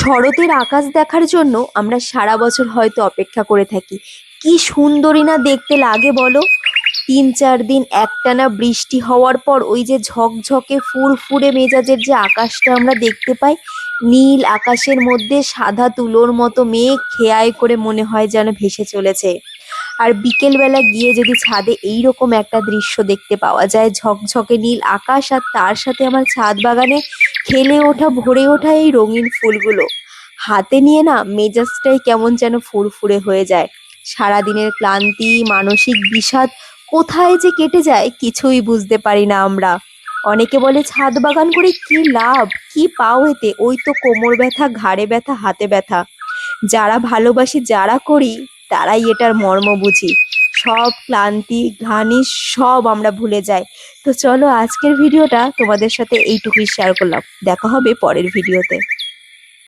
শরতের আকাশ দেখার জন্য আমরা সারা বছর হয়তো অপেক্ষা করে থাকি। কি সুন্দরই না দেখতে লাগে বলো। ৩-৪ দিন একটানা বৃষ্টি হওয়ার পর ওই যে ঝকঝকে ফুরফুরে মেজাজের যে আকাশটা আমরা দেখতে পাই, নীল আকাশের মধ্যে সাদা তুলোর মতো মেঘ খেয়াই করে মনে হয় যেন ভেসে চলেছে। আর বিকেলবেলা গিয়ে যদি ছাদে এইরকম একটা দৃশ্য দেখতে পাওয়া যায়, ঝকঝকে নীল আকাশ আর তার সাথে আমার ছাদ বাগানে খেলে ওঠা ভরে ওঠা এই রঙিন ফুলগুলো হাতে নিয়ে না মেজাজটাই কেমন যেন ফুরফুরে হয়ে যায়। সারাদিনের ক্লান্তি, মানসিক বিষাদ কোথায় যে কেটে যায় কিছুই বুঝতে পারি না আমরা। অনেকে বলে ছাদ বাগান করে কি লাভ, কি পাও এতে? ওই তো কোমর ব্যথা, ঘাড়ে ব্যথা, হাতে ব্যথা। যারা ভালোবাসি, যারা করি, তারাই এটার মর্ম বুঝি। সব ক্লান্তি ঘানি সব আমরা ভুলে যাই। তো চলো, আজকের ভিডিওটা তোমাদের সাথে এইটুকুই শেয়ার করলাম। দেখা হবে পরের ভিডিওতে।